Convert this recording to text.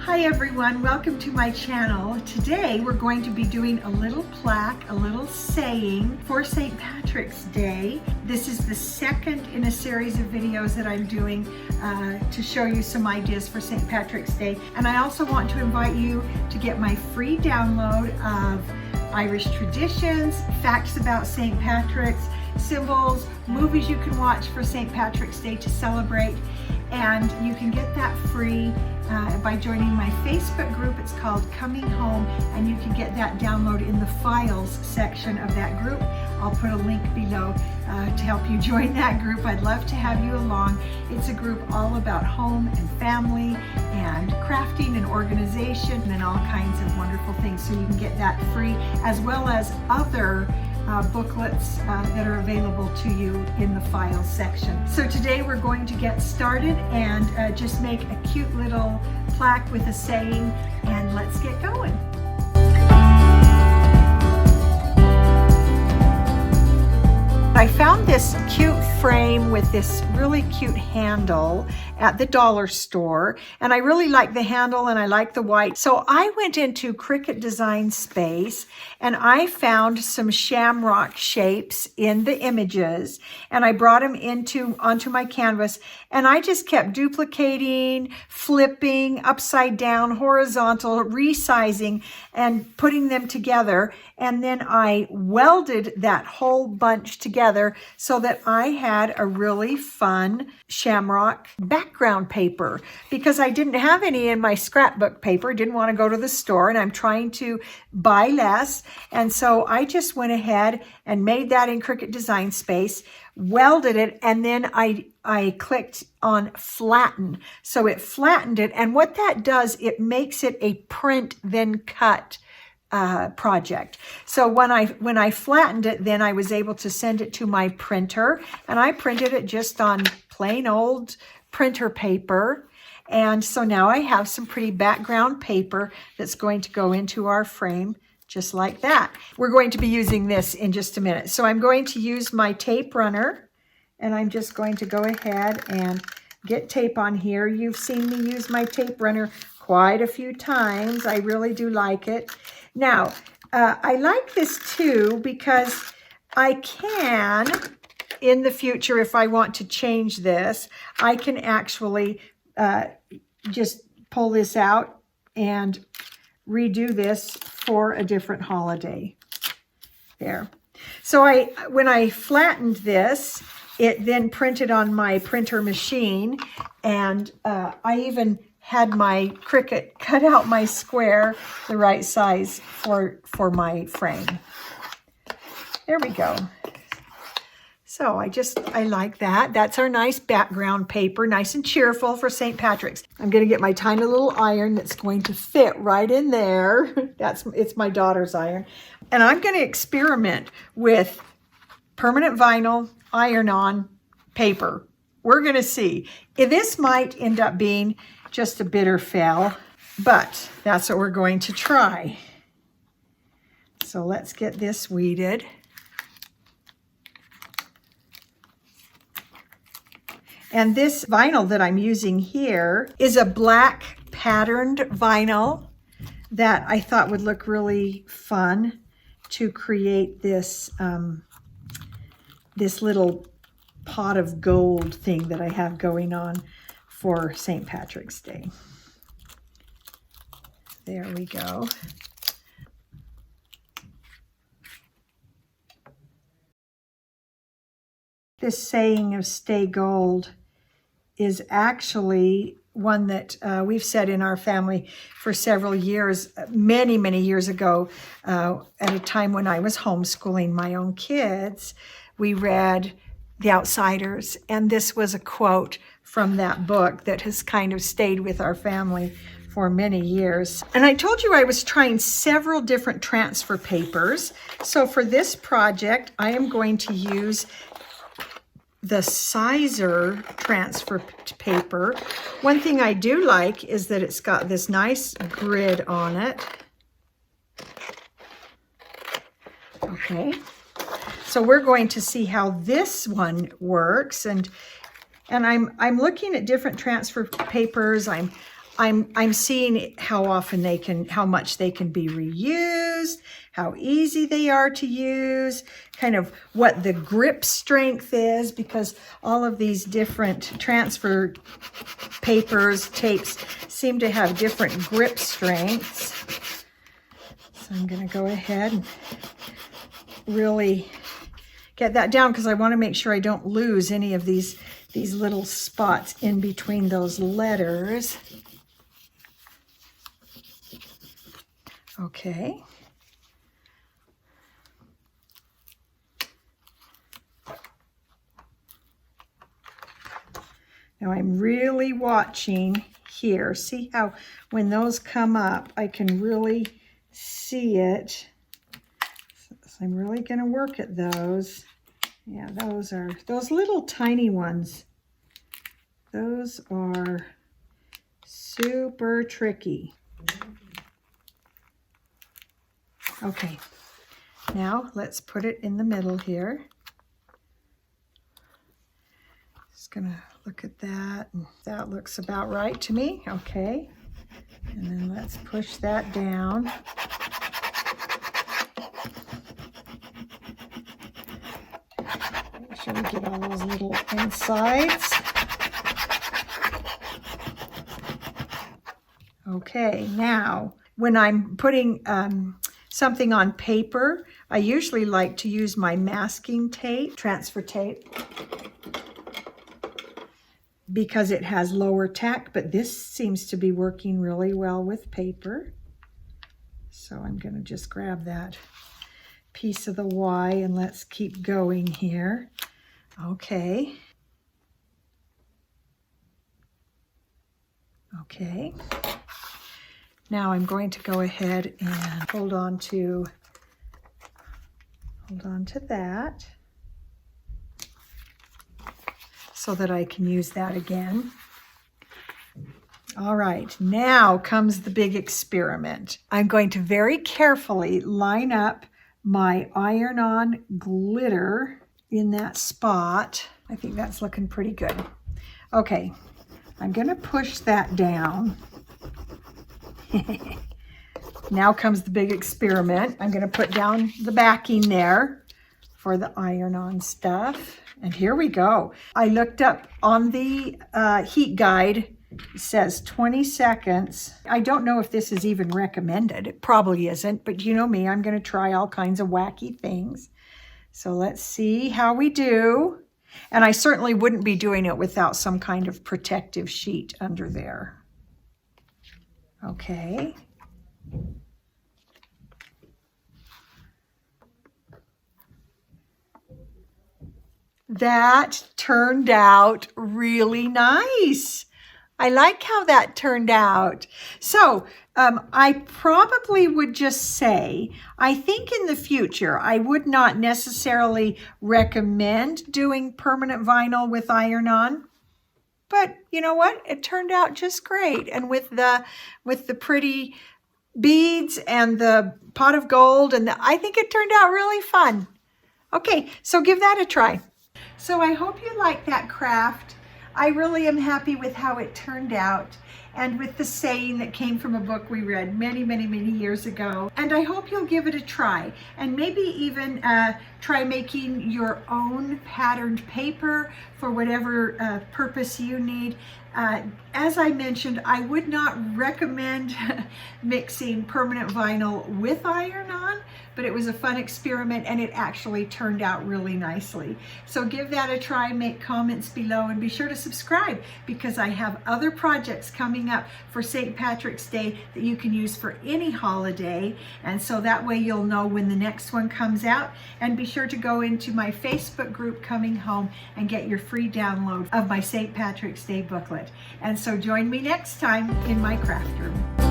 Hi everyone, welcome to my channel. Today we're going to be doing a little plaque, a little saying for St. Patrick's Day. This is the second in a series of videos that I'm doing to show you some ideas for St. Patrick's Day. And I also want to invite you to get my free download of Irish traditions, facts about St. Patrick's, symbols, movies you can watch for St. Patrick's Day to celebrate. And you can get that free by joining my Facebook group. It's called Coming Home, and you can get that download in the files section of that group. I'll put a link below to help you join that group. I'd love to have you along. It's a group all about home and family and crafting and organization and all kinds of wonderful things. So you can get that free, as well as other booklets that are available to you in the files section. So today we're going to get started and just make a cute little plaque with a saying, and let's get going. I found this cute frame with this really cute handle at the dollar store, and I really like the handle and I like the white. So I went into Cricut Design Space and I found some shamrock shapes in the images, and I brought them onto my canvas, and I just kept duplicating, flipping, upside down, horizontal, resizing, and putting them together. And then I welded that whole bunch together so that I had a really fun shamrock background paper, because I didn't have any in my scrapbook paper, didn't want to go to the store, and I'm trying to buy less. And so I just went ahead and made that in Cricut Design Space, welded it, and then I clicked on flatten. So it flattened it, and what that does, it makes it a print then cut project. So when I flattened it, then I was able to send it to my printer, and I printed it just on plain old printer paper. And so now I have some pretty background paper that's going to go into our frame just like that. We're going to be using this in just a minute. So I'm going to use my tape runner, and I'm just going to go ahead and get tape on here. You've seen me use my tape runner quite a few times. I really do like it. Now, I like this too because I can, in the future, if I want to change this, I can actually just pull this out and redo this for a different holiday. There. So when I flattened this, it then printed on my printer machine, and I even had my Cricut cut out my square the right size for my frame. There we go. So I like that. That's our nice background paper, nice and cheerful for St. Patrick's. I'm going to get my tiny little iron that's going to fit right in there. It's my daughter's iron. And I'm going to experiment with permanent vinyl, iron-on paper. We're going to see. This might end up being just a bitter fail, but that's what we're going to try. So let's get this weeded. And this vinyl that I'm using here is a black patterned vinyl that I thought would look really fun to create this, this little pot of gold thing that I have going on for St. Patrick's Day. There we go. This saying of stay gold is actually one that we've said in our family for several years, many, many years ago, at a time when I was homeschooling my own kids. We read The Outsiders, and this was a quote from that book that has kind of stayed with our family for many years. And I told you I was trying several different transfer papers. So for this project, I am going to use the Sizer transfer paper. One thing I do like is that it's got this nice grid on it. Okay. So we're going to see how this one works, and I'm looking at different transfer papers. I'm seeing how often how much they can be reused, how easy they are to use, kind of what the grip strength is, because all of these different transfer papers, tapes seem to have different grip strengths. So I'm going to go ahead and really get that down because I want to make sure I don't lose any of these little spots in between those letters. Okay. Now I'm really watching here. See how when those come up, I can really see it. So I'm really going to work at those. Yeah, those little tiny ones. Those are super tricky. Okay, now let's put it in the middle here. Just gonna look at that, and that looks about right to me. Okay, and then let's push that down. Make sure we get all those little insides. Okay, now when I'm putting something on paper, I usually like to use my masking tape, transfer tape, because it has lower tack, but this seems to be working really well with paper. So I'm going to just grab that piece of the Y and let's keep going here. Okay. Okay. Now I'm going to go ahead and hold on to that so that I can use that again. All right, now comes the big experiment. I'm going to very carefully line up my iron-on glitter in that spot. I think that's looking pretty good. Okay, I'm going to push that down. Now comes the big experiment. I'm going to put down the backing there for the iron-on stuff. And here we go. I looked up on the heat guide. It says 20 seconds. I don't know if this is even recommended. It probably isn't, but you know me, I'm going to try all kinds of wacky things. So let's see how we do. And I certainly wouldn't be doing it without some kind of protective sheet under there. Okay. That turned out really nice. I like how that turned out. So I probably would just say, I think in the future, I would not necessarily recommend doing permanent vinyl with iron-on. But you know what? It turned out just great. And with the pretty beads and the pot of gold, and I think it turned out really fun. Okay, so give that a try. So I hope you like that craft. I really am happy with how it turned out and with the saying that came from a book we read many, many, many years ago. And I hope you'll give it a try and maybe even try making your own patterned paper for whatever purpose you need. As I mentioned, I would not recommend mixing permanent vinyl with iron-on, but it was a fun experiment and it actually turned out really nicely. So give that a try, make comments below, and be sure to subscribe because I have other projects coming up for St. Patrick's Day that you can use for any holiday. And so that way you'll know when the next one comes out. And be sure to go into my Facebook group, Coming Home, and get your free download of my St. Patrick's Day booklet. And so join me next time in my craft room.